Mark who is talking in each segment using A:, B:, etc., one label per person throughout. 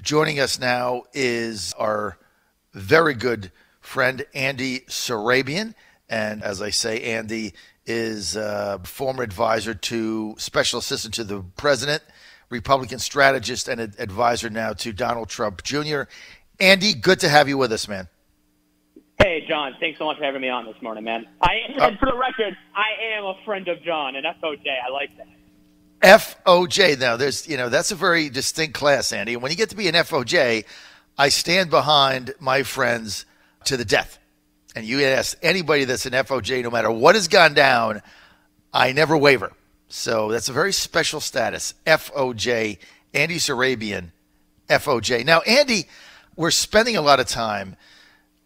A: Joining us now is our very good friend, Andy Surabian. And as I say, Andy is a former advisor to Special Assistant to the President, Republican strategist, and advisor now to Donald Trump Jr. Andy, good to have you with us, man.
B: Hey, John. Thanks so much for having me on this morning, man. And for the record, I am a friend of John, and FOJ. I like that.
A: FOJ. Now, that's a very distinct class, Andy. And when you get to be an FOJ, I stand behind my friends to the death. And you ask anybody that's an FOJ, no matter what has gone down, I never waver. So that's a very special status. FOJ, Andy Surabian, FOJ. Now, Andy, we're spending a lot of time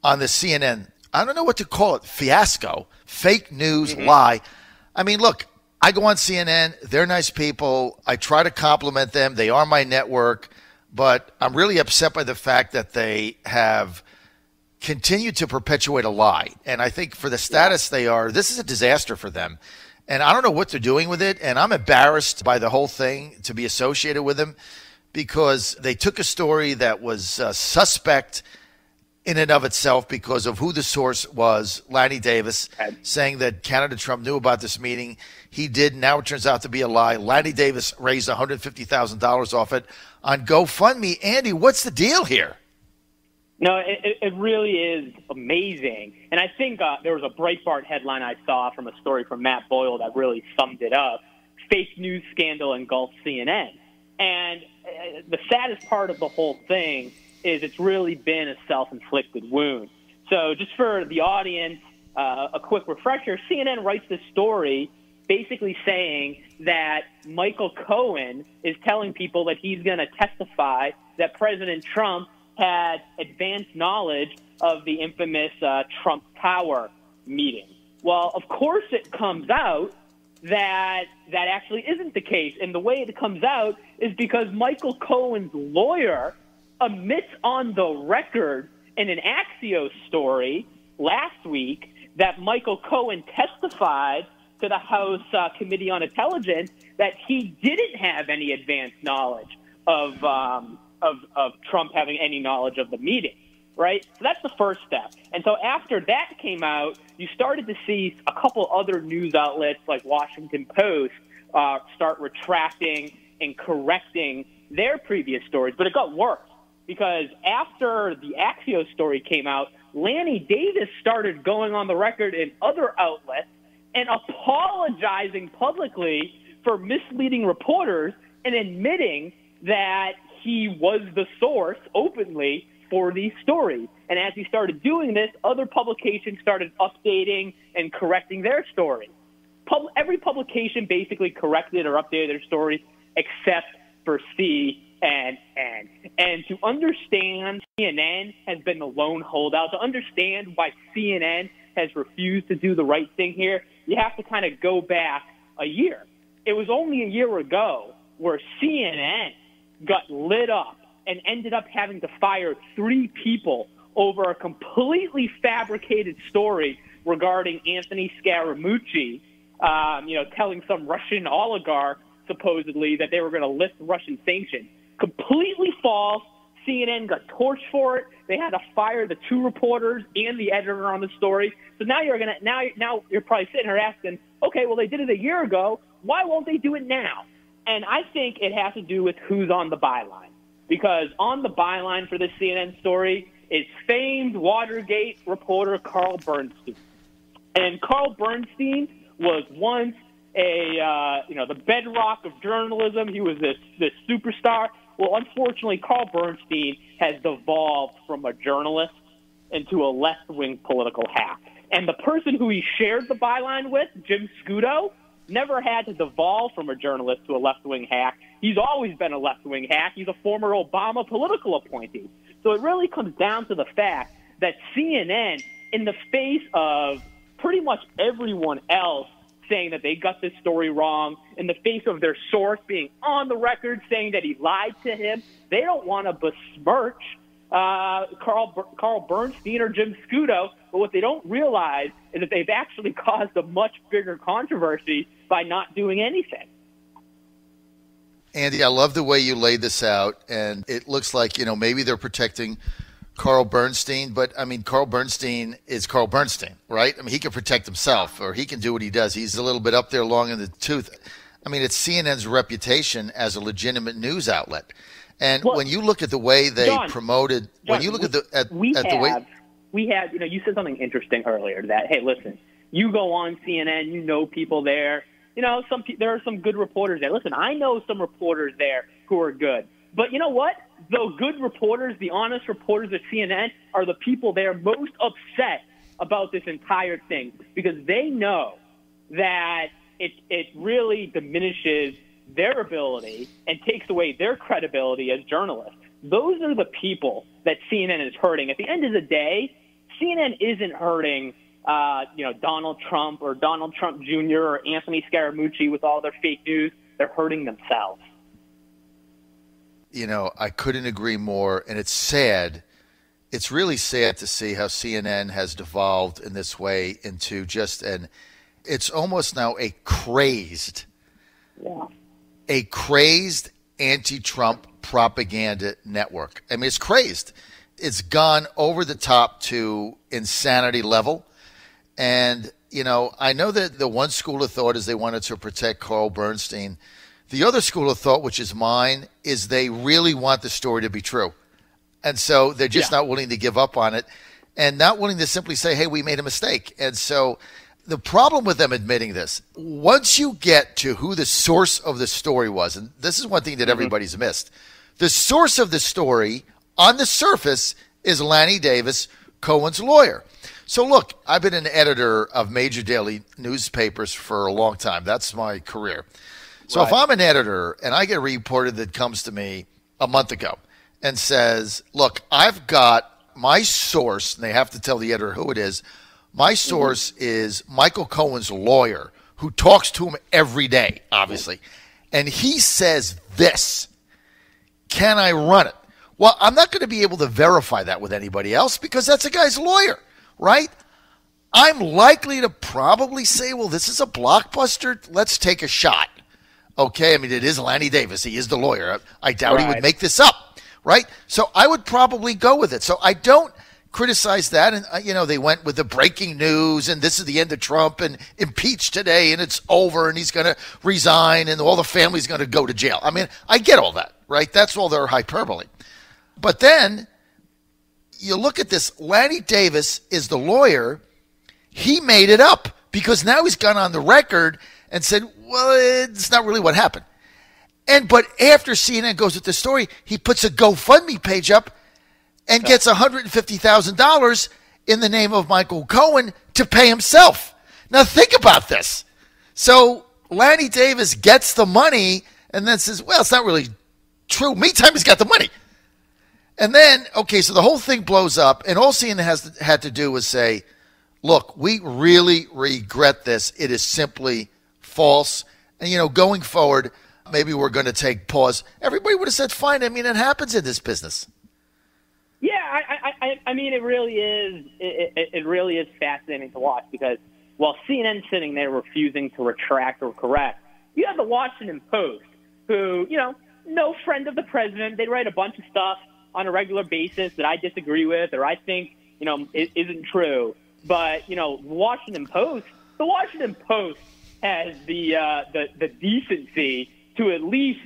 A: on the CNN, I don't know what to call it, fiasco, fake news, lie. I mean, look, I go on CNN. They're nice people. I try to compliment them. They are my network. But I'm really upset by the fact that they have continued to perpetuate a lie. And I think for the status they are, this is a disaster for them. And I don't know what they're doing with it. And I'm embarrassed by the whole thing to be associated with them because they took a story that was suspect in and of itself because of who the source was, Lanny Davis, saying that candidate Trump knew about this meeting. He did. Now it turns out to be a lie. Lanny Davis raised $150,000 off it on GoFundMe. Andy, what's the deal here?
B: No, it really is amazing. And I think there was a Breitbart headline I saw from a story from Matt Boyle that really summed it up. Fake news scandal engulfs CNN. And the saddest part of the whole thing is it's really been a self-inflicted wound. So just for the audience, a quick refresher, CNN writes this story basically saying that Michael Cohen is telling people that he's going to testify that President Trump had advanced knowledge of the infamous Trump Tower meeting. Well, of course it comes out that that actually isn't the case. And the way it comes out is because Michael Cohen's lawyer admits on the record in an Axios story last week that Michael Cohen testified to the House Committee on Intelligence that he didn't have any advanced knowledge of Trump having any knowledge of the meeting, right? So that's the first step. And so after that came out, you started to see a couple other news outlets like Washington Post start retracting and correcting their previous stories. But it got worse because after the Axios story came out, Lanny Davis started going on the record in other outlets and apologizing publicly for misleading reporters and admitting that he was the source openly for these stories. And as he started doing this, other publications started updating and correcting their stories. Every publication basically corrected or updated their stories except for CNN. And to understand CNN has been the lone holdout, to understand why CNN has refused to do the right thing here, you have to kind of go back a year. It was only a year ago where CNN got lit up and ended up having to fire 3 people over a completely fabricated story regarding Anthony Scaramucci, telling some Russian oligarch supposedly that they were going to lift Russian sanctions. Completely false. CNN got torched for it. They had to fire the 2 reporters and the editor on the story. So now you're probably sitting here asking, okay, well they did it a year ago. Why won't they do it now? And I think it has to do with who's on the byline. Because on the byline for this CNN story is famed Watergate reporter Carl Bernstein. And Carl Bernstein was once the bedrock of journalism. He was this superstar. Well, unfortunately, Carl Bernstein has devolved from a journalist into a left-wing political hack. And the person who he shared the byline with, Jim Scudo, never had to devolve from a journalist to a left-wing hack. He's always been a left-wing hack. He's a former Obama political appointee. So it really comes down to the fact that CNN, in the face of pretty much everyone else saying that they got this story wrong, in the face of their source being on the record saying that he lied to him, they don't want to besmirch Carl Bernstein or Jim Scudo, but what they don't realize is that they've actually caused a much bigger controversy by not doing anything.
A: Andy, I love the way you laid this out, and it looks like, maybe they're protecting Carl Bernstein, but I mean, Carl Bernstein is Carl Bernstein, right? I mean, he can protect himself, or he can do what he does. He's a little bit up there long in the tooth. I mean, it's CNN's reputation as a legitimate news outlet. And when you look at the way they promoted, when you look at the way
B: we have, you said something interesting earlier that, hey, listen, you go on CNN, you know people there. There are some good reporters there. Listen, I know some reporters there who are good. But you know what? The good reporters, the honest reporters at CNN are the people there most upset about this entire thing because they know that it really diminishes their ability and takes away their credibility as journalists. Those are the people that CNN is hurting. At the end of the day, CNN isn't hurting Donald Trump or Donald Trump Jr. or Anthony Scaramucci with all their fake news. They're hurting themselves.
A: I couldn't agree more, and it's sad. It's really sad to see how CNN has devolved in this way into just it's almost now a crazed anti-Trump propaganda network. I mean, it's crazed. It's gone over the top to insanity level. And, I know that the one school of thought is they wanted to protect Carl Bernstein. The other school of thought, which is mine, is they really want the story to be true. And so they're just not willing to give up on it and not willing to simply say, hey, we made a mistake. And so the problem with them admitting this, once you get to who the source of the story was, and this is one thing that everybody's missed, the source of the story on the surface is Lanny Davis, Cohen's lawyer. So look, I've been an editor of major daily newspapers for a long time. That's my career. So if I'm an editor and I get a reporter that comes to me a month ago and says, look, I've got my source, and they have to tell the editor who it is. My source is Michael Cohen's lawyer, who talks to him every day, obviously. And he says this. Can I run it? Well, I'm not going to be able to verify that with anybody else because that's a guy's lawyer, right? I'm likely to probably say, well, this is a blockbuster. Let's take a shot. Okay, I mean, it is Lanny Davis. He is the lawyer. I doubt he would make this up, right? So I would probably go with it. So I don't criticize that. And, they went with the breaking news, and this is the end of Trump, and impeached today, and it's over, and he's going to resign, and all the family's going to go to jail. I mean, I get all that, right? That's all their hyperbole. But then you look at this. Lanny Davis is the lawyer. He made it up because now he's gone on the record and said, well, it's not really what happened. But after CNN goes with the story, he puts a GoFundMe page up and gets $150,000 in the name of Michael Cohen to pay himself. Now think about this. So Lanny Davis gets the money and then says, well, it's not really true. Meantime, he's got the money. And then, okay, so the whole thing blows up, and all CNN had to do was say, look, we really regret this. It is simply false. And, going forward, maybe we're going to take pause. Everybody would have said, fine. I mean, it happens in this business.
B: Yeah, I mean, it really is. It really is fascinating to watch because while CNN's sitting there refusing to retract or correct, you have the Washington Post, who, no friend of the president. They write a bunch of stuff on a regular basis that I disagree with or I think, isn't true. But, the Washington Post has the decency to at least,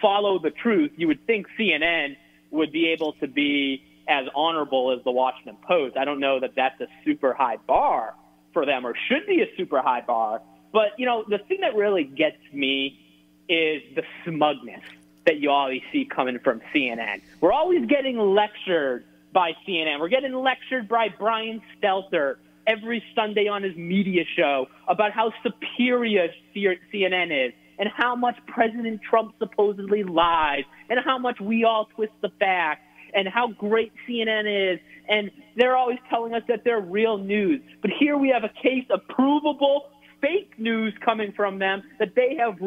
B: follow the truth. You would think CNN would be able to be as honorable as the Washington Post. I don't know that that's a super high bar for them or should be a super high bar. But, the thing that really gets me is the smugness that you always see coming from CNN. We're always getting lectured by CNN. We're getting lectured by Brian Stelter every Sunday on his media show about how superior CNN is and how much President Trump supposedly lies and how much we all twist the facts and how great CNN is. And they're always telling us that they're real news. But here we have a case of provable fake news coming from them that they have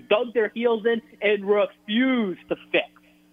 B: dug their heels in and refused to fix.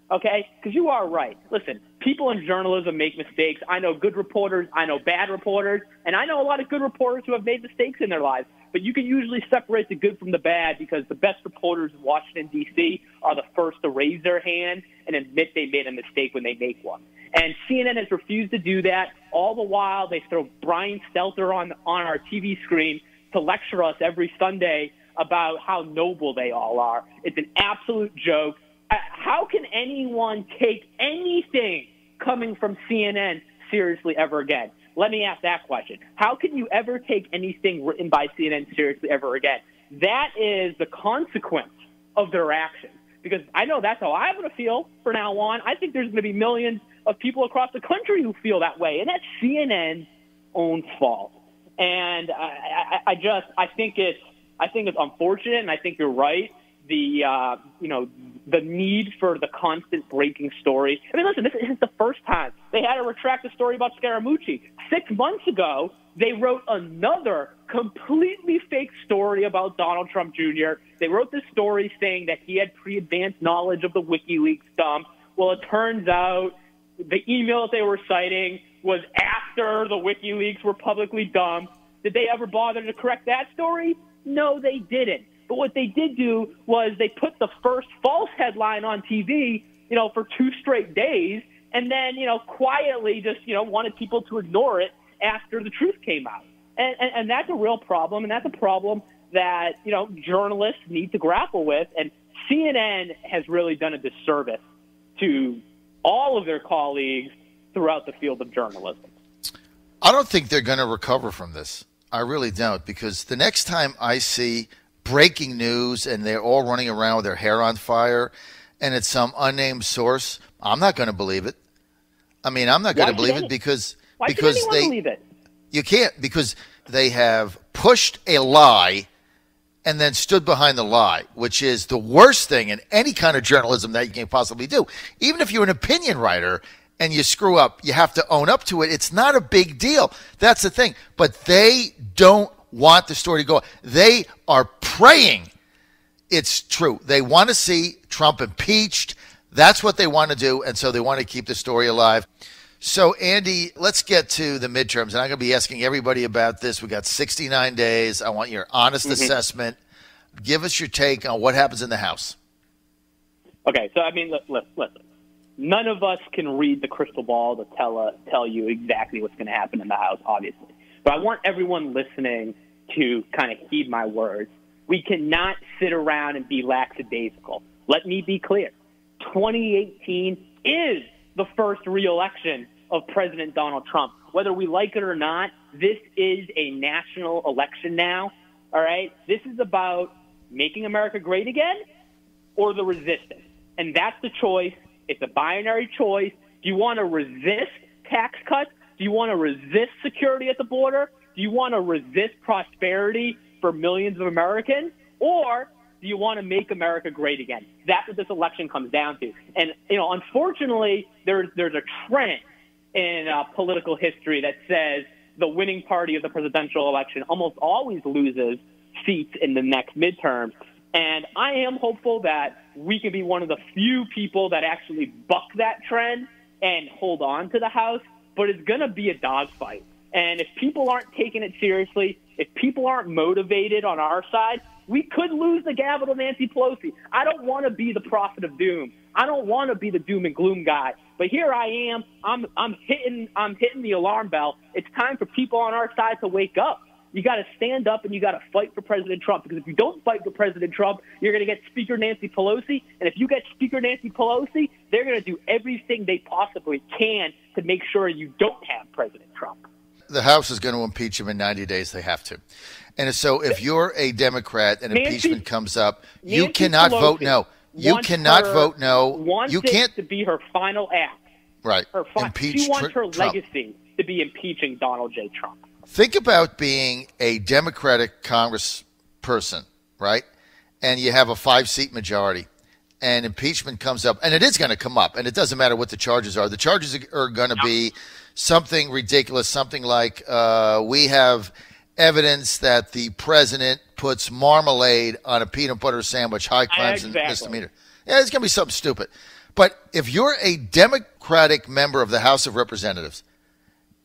B: Okay? Because you are right. Listen, people in journalism make mistakes. I know good reporters. I know bad reporters. And I know a lot of good reporters who have made mistakes in their lives. but you can usually separate the good from the bad because the best reporters in Washington, D.C. are the first to raise their hand and admit they made a mistake when they make one. And CNN has refused to do that. All the while, they throw Brian Stelter on our TV screen to lecture us every Sunday about how noble they all are. It's an absolute joke. How can anyone take anything coming from CNN seriously ever again? Let me ask that question. How can you ever take anything written by CNN seriously ever again? That is the consequence of their actions. Because I know that's how I'm going to feel from now on. I think there's going to be millions of people across the country who feel that way, and that's CNN's own fault. And I think it's unfortunate, and I think you're right. The need for the constant breaking story. I mean, listen, this isn't the first time they had to retract the story about Scaramucci. 6 months ago, they wrote another completely fake story about Donald Trump Jr. They wrote this story saying that he had pre-advanced knowledge of the WikiLeaks dump. Well, it turns out the email that they were citing was after the WikiLeaks were publicly dumped. Did they ever bother to correct that story? No, they didn't. But what they did do was they put the first false headline on TV, for 2 straight days, and then, quietly just, wanted people to ignore it after the truth came out. And that's a real problem, and that's a problem that, journalists need to grapple with. And CNN has really done a disservice to all of their colleagues throughout the field of journalism.
A: I don't think they're going to recover from this. I really don't, because the next time I see breaking news and they're all running around with their hair on fire and it's some unnamed source, I'm not going to believe it. I mean, I'm not going to believe it because
B: they believe it?
A: You can't, because they have pushed a lie and then stood behind the lie, which is the worst thing in any kind of journalism that you can possibly do. Even if you're an opinion writer and you screw up, you have to own up to it. It's not a big deal. That's the thing. But they don't want the story to go. They are praying it's true. They want to see Trump impeached. That's what they want to do, and so they want to keep the story alive. So, Andy, let's get to the midterms, and I'm going to be asking everybody about this. We got 69 days. I want your honest assessment. Give us your take on what happens in the House.
B: Okay, so, I mean, listen. None of us can read the crystal ball to tell you exactly what's going to happen in the House, obviously. But I want everyone listening to kind of heed my words. We cannot sit around and be lackadaisical. Let me be clear. 2018 is the first re-election of President Donald Trump. Whether we like it or not, this is a national election now, all right? This is about making America great again or the resistance. And that's the choice. It's a binary choice. Do you want to resist tax cuts? Do you want to resist security at the border? Do you want to resist prosperity for millions of Americans? Or do you want to make America great again? That's what this election comes down to. And, unfortunately, there's a trend in political history that says the winning party of the presidential election almost always loses seats in the next midterm. And I am hopeful that we can be one of the few people that actually buck that trend and hold on to the House. But it's going to be a dogfight. And if people aren't taking it seriously, if people aren't motivated on our side, we could lose the gavel to Nancy Pelosi. I don't want to be the prophet of doom. I don't want to be the doom and gloom guy. But here I am. I'm hitting the alarm bell. It's time for people on our side to wake up. You got to stand up and you got to fight for President Trump, because if you don't fight for President Trump, you're going to get Speaker Nancy Pelosi. And if you get Speaker Nancy Pelosi, they're going to do everything they possibly can to make sure you don't have President Trump.
A: The House is going to impeach him in 90 days. They have to. And so if you're a Democrat and impeachment comes up, you cannot vote no. You cannot vote no. You can't.
B: To be her final act.
A: Right.
B: She wants her legacy to be impeaching Donald J. Trump.
A: Think about being a Democratic congressperson, right? And you have a 5-seat majority, and impeachment comes up, and it is going to come up, and it doesn't matter what the charges are. The charges are going to be something ridiculous, something like we have evidence that the president puts marmalade on a peanut butter sandwich, high crimes and misdemeanor. Yeah, it's going to be something stupid. But if you're a Democratic member of the House of Representatives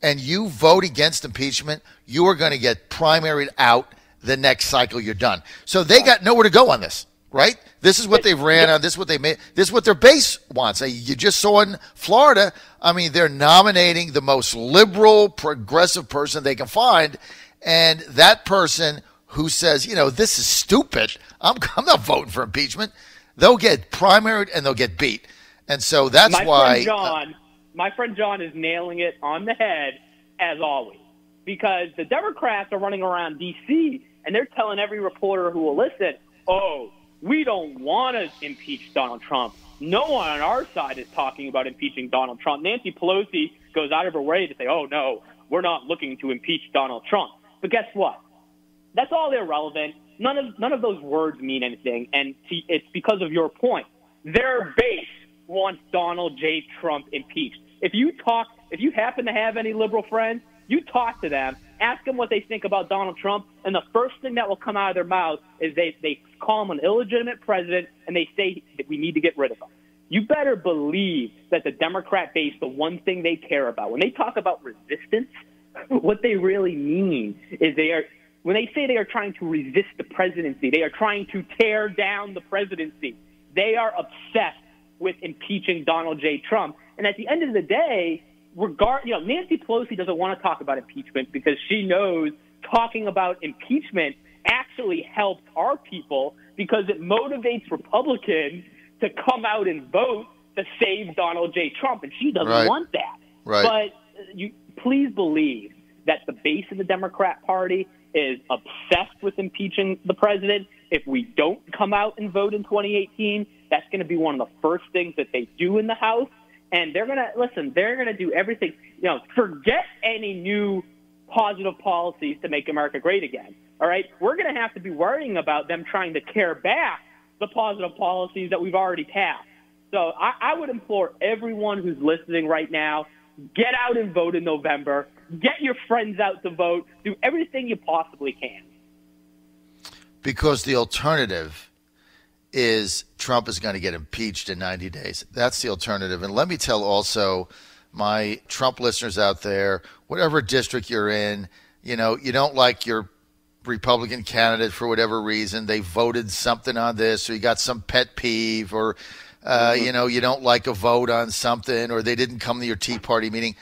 A: and you vote against impeachment, you are going to get primaried out the next cycle, you're done. So they got nowhere to go on this, right? This is what they've ran on. This is what they made. This is what their base wants. You just saw in Florida, I mean, they're nominating the most liberal, progressive person they can find. And that person who says, this is stupid, I'm not voting for impeachment, they'll get primaried and they'll get beat. And so that's why.
B: My friend John is nailing it on the head, as always, because the Democrats are running around D.C., and they're telling every reporter who will listen, we don't want to impeach Donald Trump. No one on our side is talking about impeaching Donald Trump. Nancy Pelosi goes out of her way to say, no, we're not looking to impeach Donald Trump. But guess what? That's all irrelevant. None of those words mean anything, and it's because of your point. Their base wants Donald J. Trump impeached. If you happen to have any liberal friends, you talk to them, ask them what they think about Donald Trump, and the first thing that will come out of their mouth is they call him an illegitimate president, and they say that we need to get rid of him. You better believe that the Democrat base, the one thing they care about, when they talk about resistance, what they really mean is when they say they are trying to resist the presidency, they are trying to tear down the presidency. They are obsessed with impeaching Donald J. Trump. And at the end of the day, Nancy Pelosi doesn't want to talk about impeachment because she knows talking about impeachment actually helps our people because it motivates Republicans to come out and vote to save Donald J. Trump, and she doesn't want that.
A: Right.
B: But please believe that the base of the Democrat Party is obsessed with impeaching the president. If we don't come out and vote in 2018, that's going to be one of the first things that they do in the House. And they're going to do everything. Forget any new positive policies to make America great again. All right? We're going to have to be worrying about them trying to tear back the positive policies that we've already passed. So I would implore everyone who's listening right now, get out and vote in November. Get your friends out to vote. Do everything you possibly can.
A: Because the alternative is Trump is going to get impeached in 90 days. That's the alternative. And let me tell also my Trump listeners out there, whatever district you're in, you don't like your Republican candidate for whatever reason. They voted something on this, or you got some pet peeve, or, you don't like a vote on something, or they didn't come to your Tea Party meeting.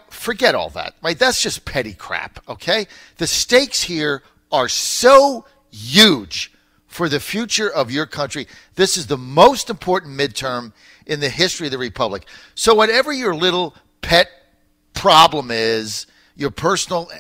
A: Forget all that, right? That's just petty crap, okay? The stakes here are so huge for the future of your country. This is the most important midterm in the history of the Republic. So whatever your little pet problem is, your personal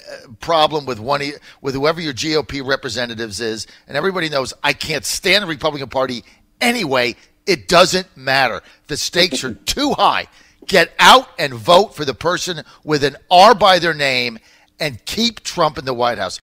A: problem with whoever your GOP representatives is, and everybody knows I can't stand the Republican Party anyway, it doesn't matter. The stakes are too high. Get out and vote for the person with an R by their name and keep Trump in the White House.